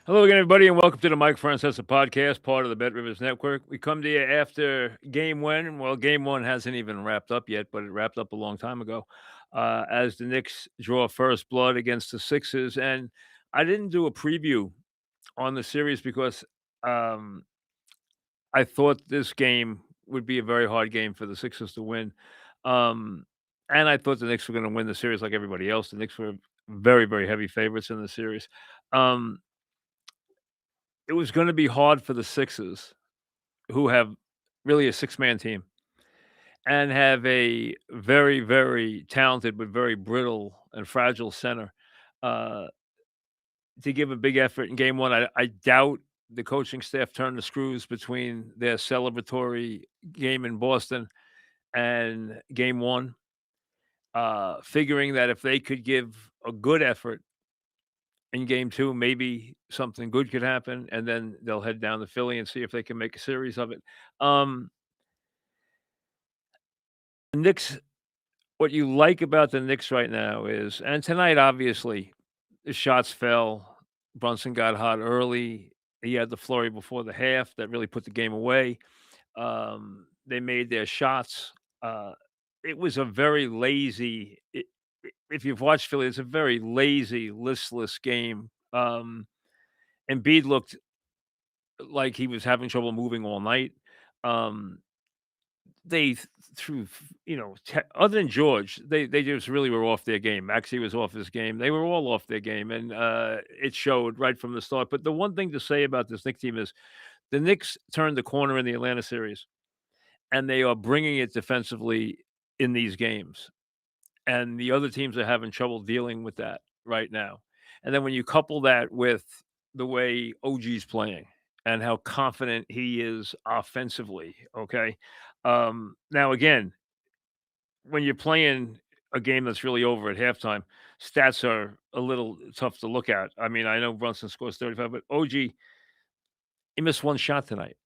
Hello again, everybody, and welcome to the Mike Francesa podcast, part of the Bet Rivers Network. We come to you after game one. Well, game one hasn't even wrapped up yet, but it wrapped up a long time ago as the Knicks draw first blood against the Sixers. And I didn't do a preview on the series because um, I thought this game would be a very hard game for the Sixers to win. Um, and I thought the Knicks were going to win the series like everybody else. The Knicks were very, very heavy favorites in the series. Um, it was gonna be hard for the Sixers, who have really a six-man team and have a very, very talented but very brittle and fragile center, uh, to give a big effort in game one. I doubt the coaching staff turned the screws between their celebratory game in Boston and game one, figuring that if they could give a good effort in game two, maybe something good could happen, and then they'll head down to Philly and see if they can make a series of it. Um, Knicks, what you like about the Knicks right now is, and tonight, obviously, the shots fell. Brunson got hot early. He had the flurry before the half that really put the game away. They made their shots. Uh, it was a very lazy. If you've watched Philly, it's a very lazy, listless game. Embiid looked like he was having trouble moving all night. Um, they threw, other than George, they just really were off their game. Maxey was off his game. They were all off their game, and it showed right from the start. But the one thing to say about this Knicks team is the Knicks turned the corner in the Atlanta series, and they are bringing it defensively in these games. And the other teams are having trouble dealing with that right now. And then when you couple that with the way OG's playing and how confident he is offensively, okay? Now again, when you're playing a game that's really over at halftime, stats are a little tough to look at. I mean, I know Brunson scores 35, but OG, he missed one shot tonight.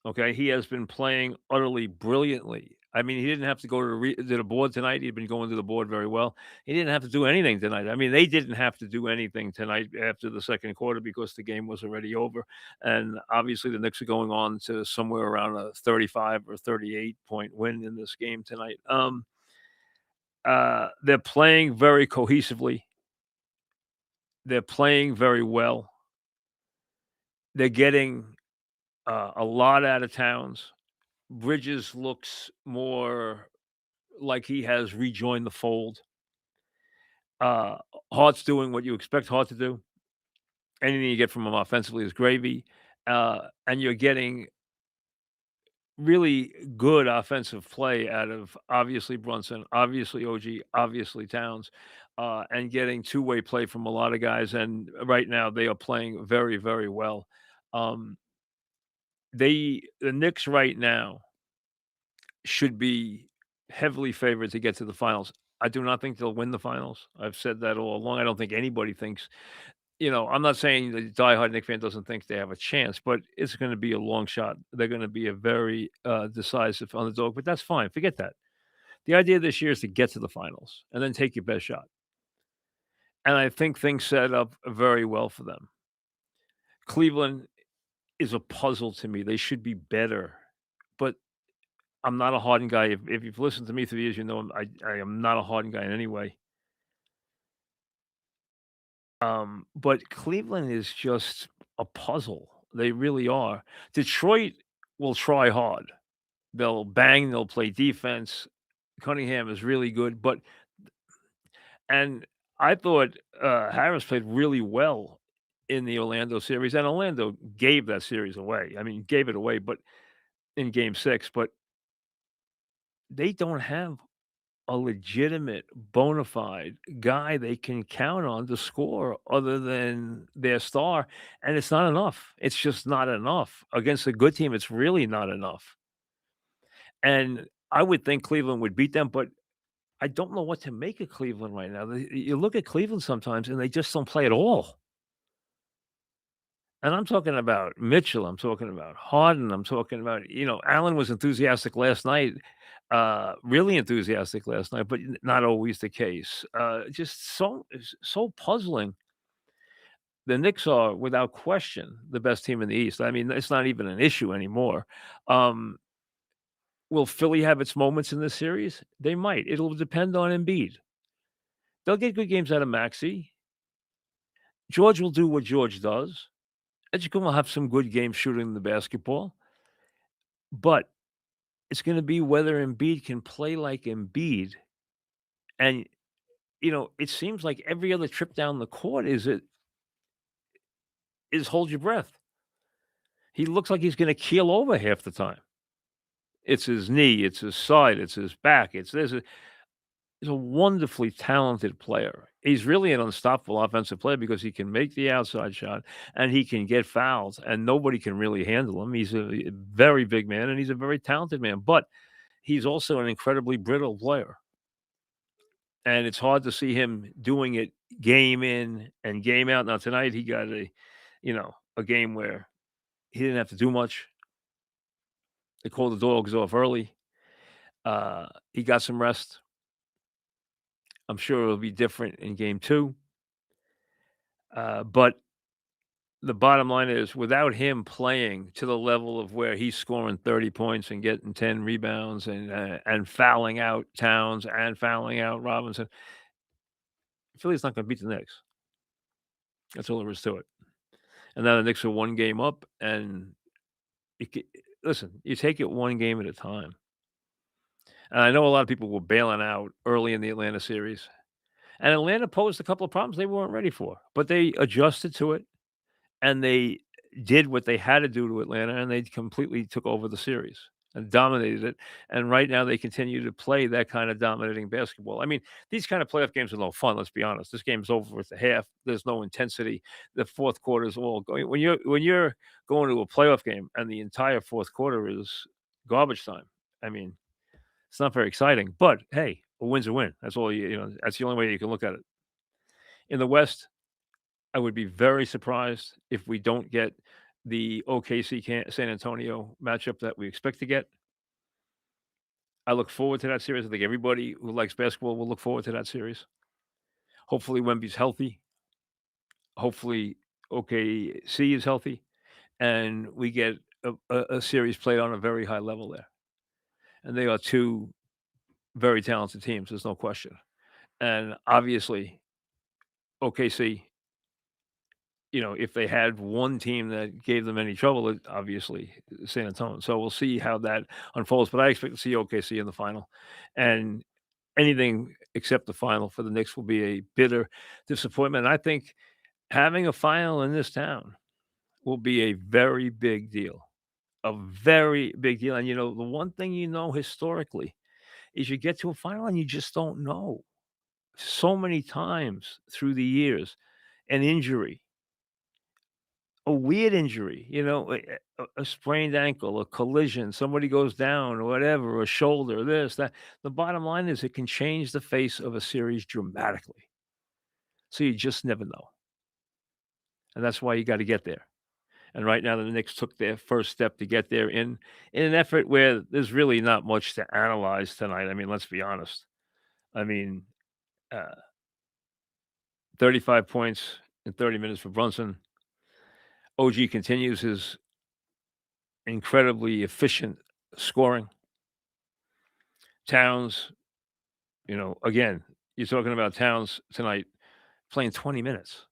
Okay, he has been playing utterly brilliantly. I mean, he didn't have to go to the board tonight. He'd been going to the board very well. He didn't have to do anything tonight. I mean, they didn't have to do anything tonight after the second quarter because the game was already over. And obviously, the Knicks are going on to somewhere around a 35 or 38-point win in this game tonight. They're playing very cohesively. They're playing very well. They're getting a lot out of Towns. Bridges looks more like he has rejoined the fold. Uh, Hart's doing what you expect Hart to do. Anything you get from him offensively is gravy. And you're getting really good offensive play out of obviously Brunson, obviously OG, obviously Towns, and getting two-way play from a lot of guys. And right now they are playing very, very well. Um, the Knicks right now should be heavily favored to get to the finals. I do not think they'll win the finals. I've said that all along. I don't think anybody thinks, I'm not saying the diehard Knicks fan doesn't think they have a chance, but it's going to be a long shot. They're going to be a very decisive underdog, but that's fine. Forget that. The idea this year is to get to the finals and then take your best shot. And I think things set up very well for them. Cleveland is a puzzle to me. They should be better, but I'm not a Harden guy. If you've listened to me through the years, I am not a Harden guy in any way. But Cleveland is just a puzzle. They really are. Detroit will try hard. They'll bang, they'll play defense. Cunningham is really good, and I thought Harris played really well in the Orlando series, and Orlando gave that series away. I mean, gave it away, but in game 6, but they don't have a legitimate bona fide guy they can count on to score other than their star, and it's not enough. It's just not enough. Against a good team, it's really not enough. And I would think Cleveland would beat them, but I don't know what to make of Cleveland right now. You look at Cleveland sometimes, and they just don't play at all. And I'm talking about Mitchell, I'm talking about Harden, I'm talking about, Allen was enthusiastic last night, really enthusiastic last night, but not always the case. Just so puzzling. The Knicks are, without question, the best team in the East. I mean, it's not even an issue anymore. Um, will Philly have its moments in this series? They might. It'll depend on Embiid. They'll get good games out of Maxey. George will do what George does. Edgerton will have some good games shooting the basketball, but it's gonna be whether Embiid can play like Embiid. And, it seems like every other trip down the court is hold your breath. He looks like he's gonna keel over half the time. It's his knee, it's his side, it's his back, it's this. He's a wonderfully talented player. He's really an unstoppable offensive player because he can make the outside shot and he can get fouls, and nobody can really handle him. He's a very big man and he's a very talented man, but he's also an incredibly brittle player. And it's hard to see him doing it game in and game out. Now tonight he got a game where he didn't have to do much. They called the dogs off early. He got some rest. I'm sure it'll be different in game 2. But the bottom line is without him playing to the level of where he's scoring 30 points and getting 10 rebounds and fouling out Towns and fouling out Robinson, Philly's not gonna beat the Knicks. That's all there is to it. And now the Knicks are 1 game up, and you ca listen, you take it 1 game at a time. And I know a lot of people were bailing out early in the Atlanta series, and Atlanta posed a couple of problems they weren't ready for, but they adjusted to it, and they did what they had to do to Atlanta, and they completely took over the series and dominated it, and right now they continue to play that kind of dominating basketball. I mean, these kind of playoff games are no fun, let's be honest. This game's over at the half. There's no intensity. The 4th quarter is all going when you're going to a playoff game and the entire 4th quarter is garbage time, I mean, it's not very exciting, but hey, a win's a win. That's all that's the only way you can look at it. In the West, I would be very surprised if we don't get the OKC San Antonio matchup that we expect to get. I look forward to that series. I think everybody who likes basketball will look forward to that series. Hopefully, Wemby's healthy. Hopefully, OKC is healthy, and we get a series played on a very high level there. And they are 2 very talented teams. There's no question. And obviously, OKC, if they had one team that gave them any trouble, it obviously San Antonio. So we'll see how that unfolds. But I expect to see OKC in the final, and anything except the final for the Knicks will be a bitter disappointment. I think having a final in this town will be a very big deal, a very big deal. And the one thing historically is you get to a final and you just don't know. So many times through the years, an injury, a weird injury, a sprained ankle, a collision, somebody goes down or whatever, a shoulder, this, that. The bottom line is it can change the face of a series dramatically. So you just never know. And that's why you got to get there. And right now the Knicks took their first step to get there in an effort where there's really not much to analyze tonight. I mean, let's be honest. I mean, uh, 35 points in 30 minutes for Brunson. OG continues his incredibly efficient scoring. Towns, again, you're talking about Towns tonight playing 20 minutes.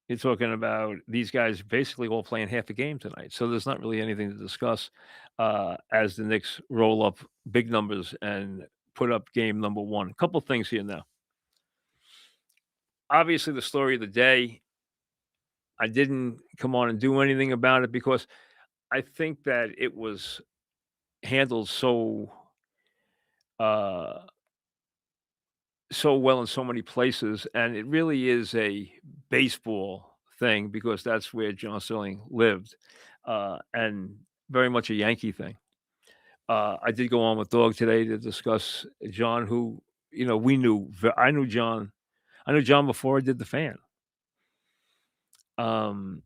You're talking about these guys basically all playing half a game tonight. So there's not really anything to discuss as the Knicks roll up big numbers and put up game number 1. A couple things here now. Obviously, the story of the day, I didn't come on and do anything about it because I think that it was handled uh, so well in so many places, and it really is a baseball thing because that's where John Sterling lived, and very much a Yankee thing. I did go on with Dog today to discuss John, who we knew. I knew John. I knew John before I did the fan. Um,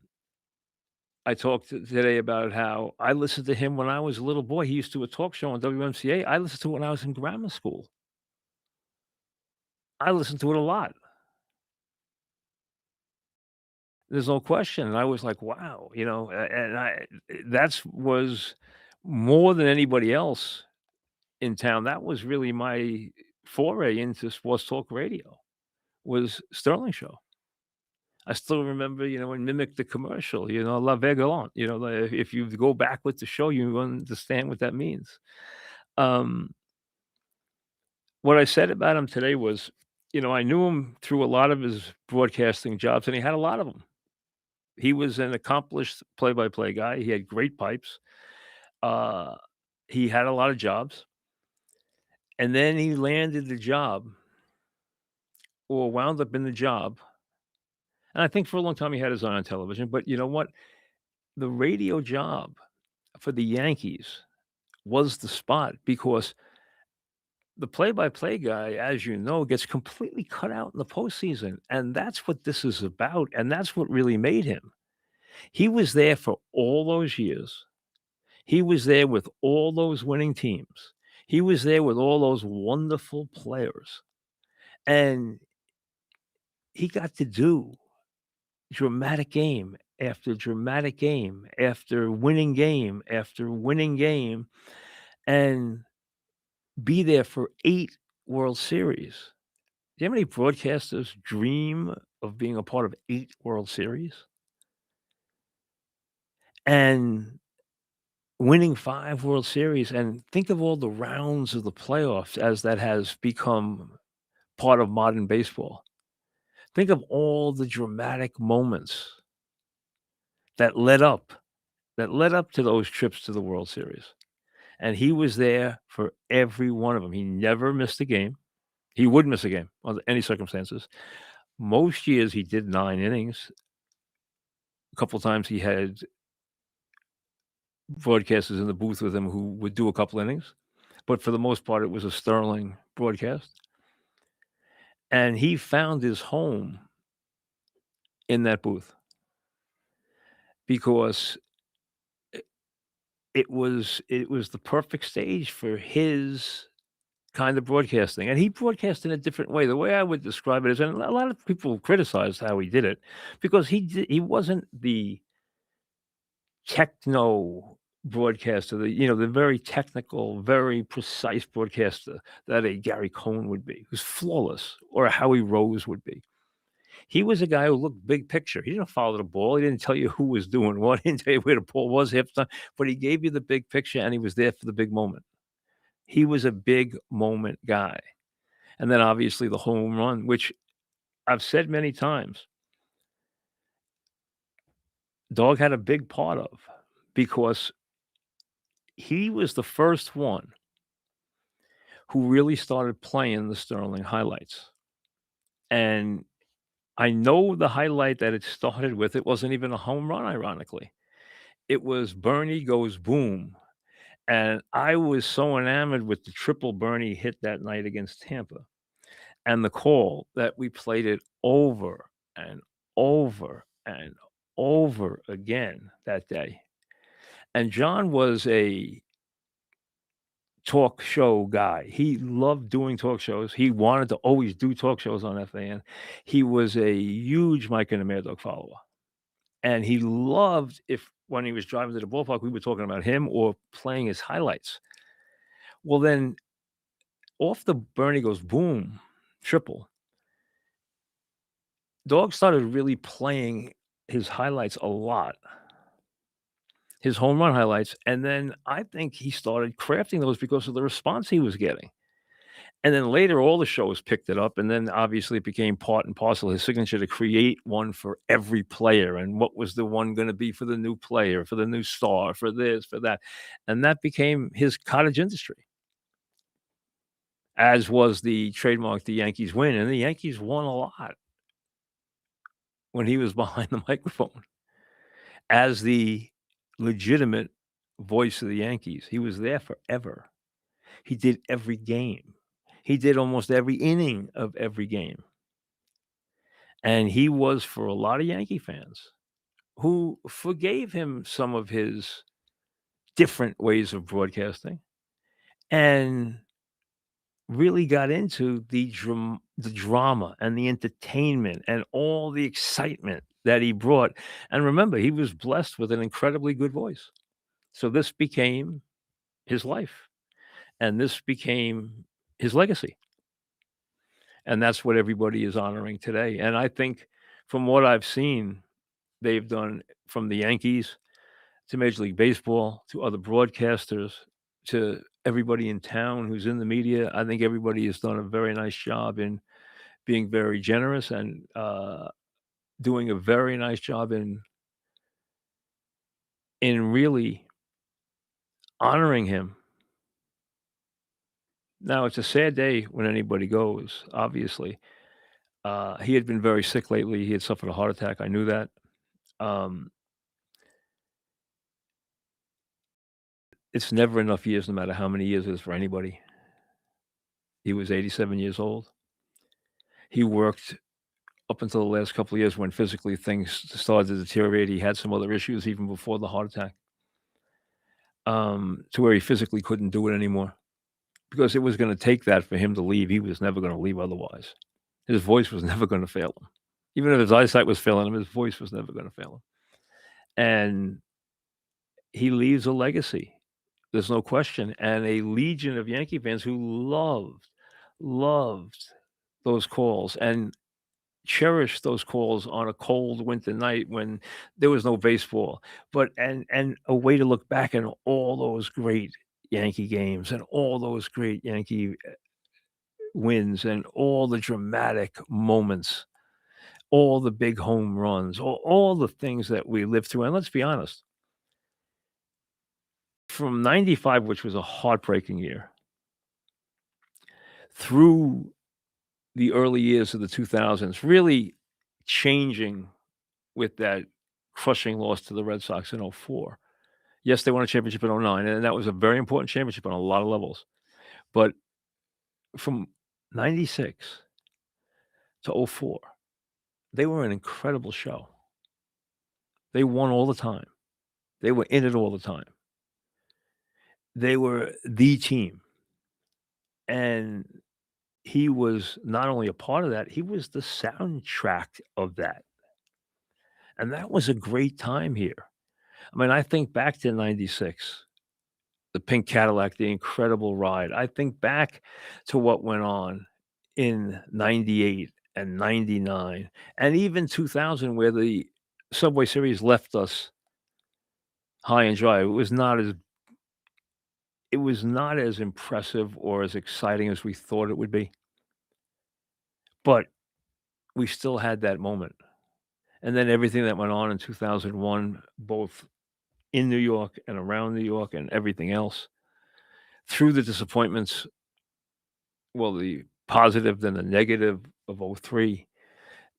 I talked today about how I listened to him when I was a little boy. He used to do a talk show on WMCA. I listened to it when I was in grammar school. I listened to it a lot. There's no question, and I was like, "Wow," and that's was more than anybody else in town. That was really my foray into sports talk radio, was Sterling Show. I still remember, and Mimic the commercial, La Vegalante, if you go back with the show, you understand what that means. Um, what I said about him today was, I knew him through a lot of his broadcasting jobs, and he had a lot of them. He was an accomplished play-by-play guy. He had great pipes. Uh, he had a lot of jobs, and then he landed the job or wound up in the job, and I think for a long time he had his eye on television, but you know what? The radio job for the Yankees was the spot because the play-by-play guy, as you know, gets completely cut out in the postseason, and that's what this is about, and that's what really made him. He was there for all those years. He was there with all those winning teams. He was there with all those wonderful players, and he got to do dramatic game after dramatic game after winning game after winning game and be there for 8 World Series. Do you know how many broadcasters dream of being a part of 8 World Series? And winning 5 World Series, and think of all the rounds of the playoffs as that has become part of modern baseball. Think of all the dramatic moments that led up to those trips to the World Series, and he was there for every one of them. He never missed a game. He wouldn't miss a game under any circumstances. Most years, he did 9 innings. A couple times, he had broadcasters in the booth with him who would do a couple innings, but for the most part, it was a sterling broadcast, and he found his home in that booth because it was the perfect stage for his kind of broadcasting, and he broadcast in a different way. The way I would describe it is, and a lot of people criticized how he did it because he wasn't the techno broadcaster, the very technical, very precise broadcaster that a Gary Cohen would be, who's flawless, or a Howie Rose would be. He was a guy who looked big picture. He didn't follow the ball. He didn't tell you who was doing what. He didn't tell you where the ball was half the time, but he gave you the big picture, and he was there for the big moment. He was a big moment guy. And then obviously the home run, which I've said many times, Dog had a big part of because he was the first one who really started playing the Sterling highlights. And I know the highlight that it started with, it wasn't even a home run, ironically. It was Bernie goes boom. And I was so enamored with the triple Bernie hit that night against Tampa and the call that we played it over and over and over again that day. And John was a talk show guy. He loved doing talk shows. He wanted to always do talk shows on FAN. He was a huge Mike and the Mad Dog follower. And he loved if when he was driving to the ballpark, we were talking about him or playing his highlights. Well, then off the Bernie goes boom, triple. Dog started really playing his highlights a lot, his home run highlights. And then I think he started crafting those because of the response he was getting. And then later, all the shows picked it up, and then obviously it became part and parcel his signature to create one for every player, and what was the one gonna be for the new player, for the new star, for this, for that, and that became his cottage industry, as was the trademark the Yankees win, and the Yankees won a lot when he was behind the microphone as the legitimate voice of the Yankees. He was there forever. He did every game. He did almost every inning of every game. And he was for a lot of Yankee fans who forgave him some of his different ways of broadcasting and really got into the drama and the entertainment and all the excitement that he brought, and remember, he was blessed with an incredibly good voice. So this became his life, and this became his legacy, and that's what everybody is honoring today, and I think from what I've seen, they've done from the Yankees to Major League Baseball to other broadcasters to everybody in town who's in the media, I think everybody has done a very nice job in being very generous and, doing a very nice job in really honoring him. Now, it's a sad day when anybody goes, obviously. He had been very sick lately, he had suffered a heart attack, I knew that. Um, it's never enough years no matter how many years it is for anybody. He was 87 years old. He worked up until the last couple of years when physically things started to deteriorate. He had some other issues even before the heart attack, to where he physically couldn't do it anymore because it was gonna take that for him to leave. He was never gonna leave otherwise. His voice was never gonna fail him. Even if his eyesight was failing him, his voice was never gonna fail him. And he leaves a legacy. There's no question, and a legion of Yankee fans who loved those calls and cherished those calls on a cold winter night when there was no baseball, but and a way to look back on all those great Yankee games and all those great Yankee wins and all the dramatic moments, all the big home runs, all the things that we lived through, and let's be honest, from '95, which was a heartbreaking year, through the early years of the 2000s, really changing with that crushing loss to the Red Sox in '04. Yes, they won a championship in '09, and that was a very important championship on a lot of levels. But from '96 to '04, they were an incredible show. They won all the time. They were in it all the time. They were the team, and he was not only a part of that, he was the soundtrack of that, and that was a great time here. I mean, I think back to '96, the pink Cadillac, the incredible ride. I think back to what went on in '98 and '99 and even 2000 where the Subway Series left us high and dry. It was not as impressive or as exciting as we thought it would be, but we still had that moment. And then everything that went on in 2001, both in New York and around New York and everything else, through the disappointments, well, the positive, then the negative of '03,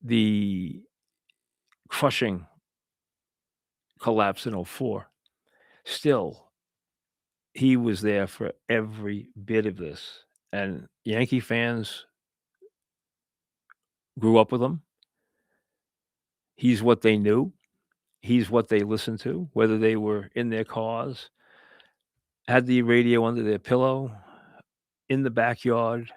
the crushing collapse in '04. Still, he was there for every bit of this, and Yankee fans grew up with him. He's what they knew. He's what they listened to, whether they were in their cars, had the radio under their pillow, in the backyard,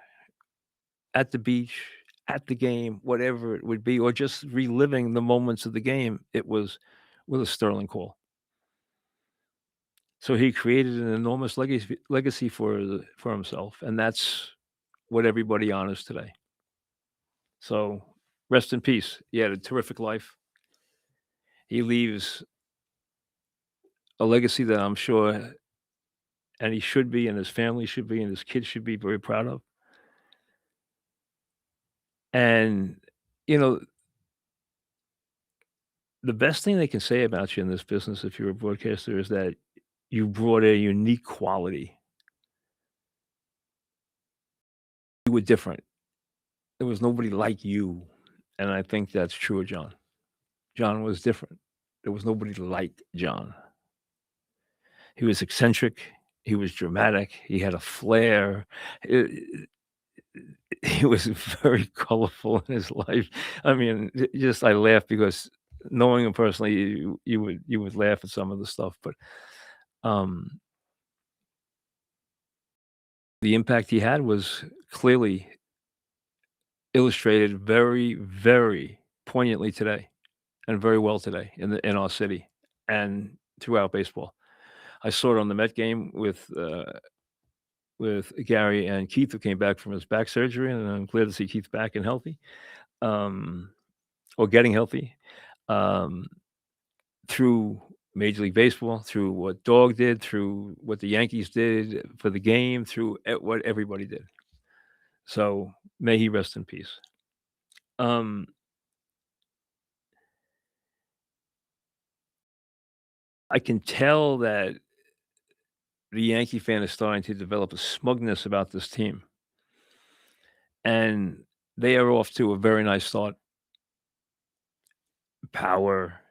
at the beach, at the game, whatever it would be, or just reliving the moments of the game, it was with a sterling call. So he created an enormous legacy for himself, and that's what everybody honors today. So rest in peace. He had a terrific life. He leaves a legacy that I'm sure and he should be, and his family should be, and his kids should be very proud of. And, you know, the best thing they can say about you in this business if you're a broadcaster is that you brought a unique quality. You were different. There was nobody like you, and I think that's true of John. John was different. There was nobody like John. He was eccentric, he was dramatic, he had a flair. I he was very colorful in his life. I mean, just I laugh because knowing him personally, you would laugh at some of the stuff, but, um, the impact he had was clearly illustrated very, very poignantly today and very well today in our city and throughout baseball. I saw it on the Met game with Gary and Keith, who came back from his back surgery, and I'm glad to see Keith back and healthy, um, or getting healthy, um, through Major League Baseball, through what Dog did, through what the Yankees did for the game, through what everybody did. So may he rest in peace. Um, I can tell that the Yankee fan is starting to develop a smugness about this team, and they are off to a very nice start. Power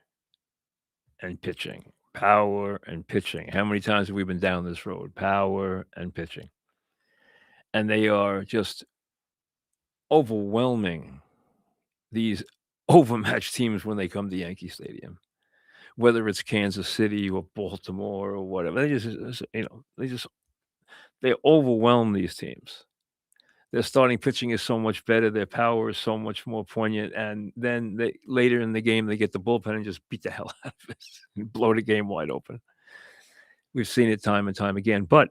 and pitching, power and pitching. How many times have we been down this road? Power and pitching. And they are just overwhelming these overmatched teams when they come to Yankee Stadium, whether it's Kansas City or Baltimore or whatever. They overwhelm these teams. Their starting pitching is so much better. Their power is so much more poignant. And then later in the game, they get the bullpen and just beat the hell out of it and blow the game wide open. We've seen it time and time again. But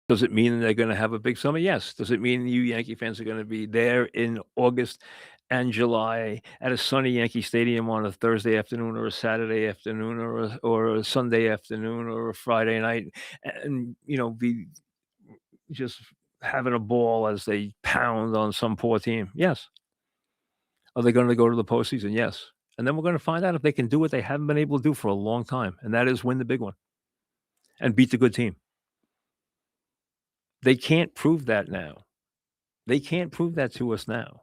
does it mean they're gonna have a big summer? Yes. Does it mean you Yankee fans are gonna be there in August and July at a sunny Yankee Stadium on a Thursday afternoon or a Saturday afternoon or a Sunday afternoon or a Friday night and, be just having a ball as they pound on some poor team? Yes. Are they gonna go to the postseason? Yes. And then we're gonna find out if they can do what they haven't been able to do for a long time, and that is win the big one and beat the good team. They can't prove that now. They can't prove that to us now.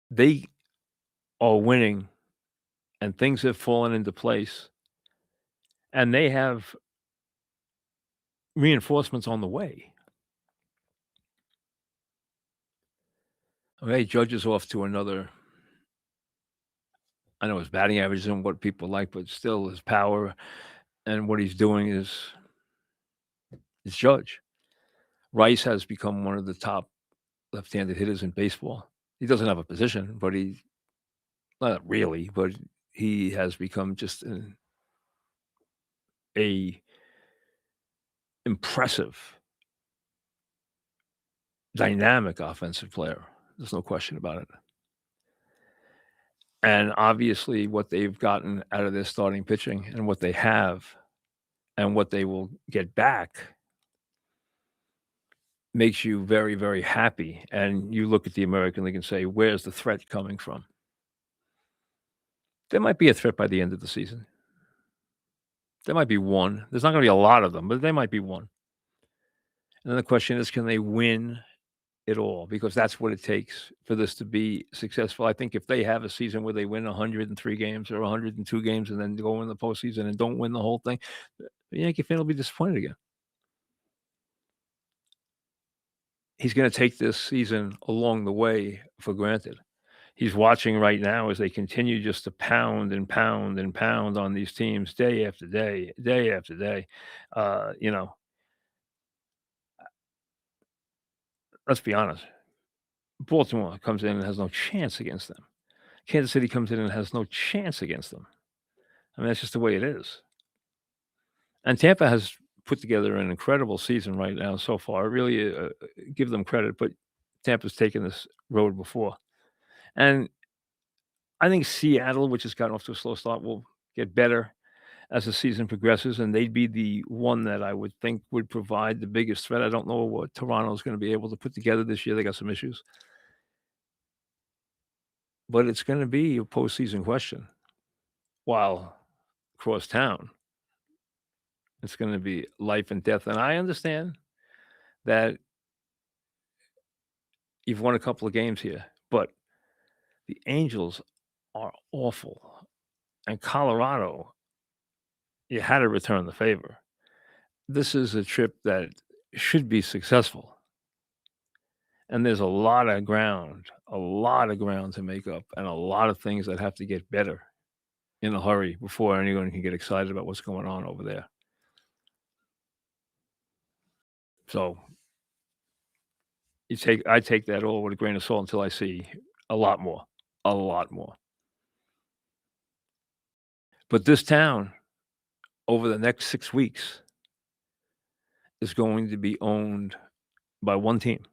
They are winning and things have fallen into place, and they have reinforcements on the way. Okay, Judge is off to another. I know his batting average isn't what people like, but still his power and what he's doing is Judge. Rice has become one of the top left-handed hitters in baseball. He doesn't have a position, but he not really, but he has become just a impressive, dynamic offensive player. There's no question about it. And obviously, what they've gotten out of their starting pitching and what they have and what they will get back makes you very, very happy. And you look at the American League and say, where's the threat coming from? There might be a threat by the end of the season. There might be one. There's not going to be a lot of them, but there might be one. And then the question is, can they win it all? Because that's what it takes for this to be successful. I think if they have a season where they win 103 games or 102 games and then go in the postseason and don't win the whole thing, the Yankee fan will be disappointed again. He's gonna take this season along the way for granted. He's watching right now as they continue just to pound and pound and pound on these teams day after day, day after day. Uh, you know, let's be honest. Baltimore comes in and has no chance against them. Kansas City comes in and has no chance against them. I mean, that's just the way it is. And Tampa has put together an incredible season right now so far. Really, give them credit, but Tampa's taken this road before. And I think Seattle, which has gotten off to a slow start, will get better as the season progresses, and they'd be the one that I would think would provide the biggest threat. I don't know what Toronto's gonna be able to put together this year. They got some issues. But it's gonna be a postseason question. While across town, it's gonna be life and death, and I understand that you've won a couple of games here, but the Angels are awful, and Colorado, you had to return the favor. This is a trip that should be successful, and there's a lot of ground to make up, and a lot of things that have to get better in a hurry before anyone can get excited about what's going on over there. So I take that all with a grain of salt until I see a lot more, a lot more. But this town, over the next 6 weeks, is going to be owned by one team.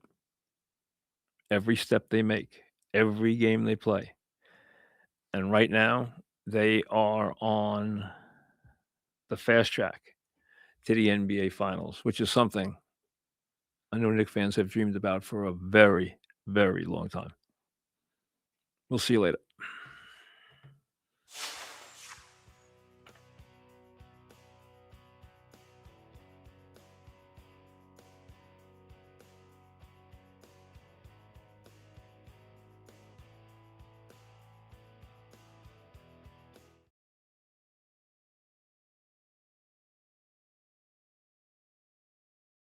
Every step they make, every game they play. And right now, they are on the fast track to the NBA finals, which is something I know Knicks fans have dreamed about for a very, very long time. We'll see you later.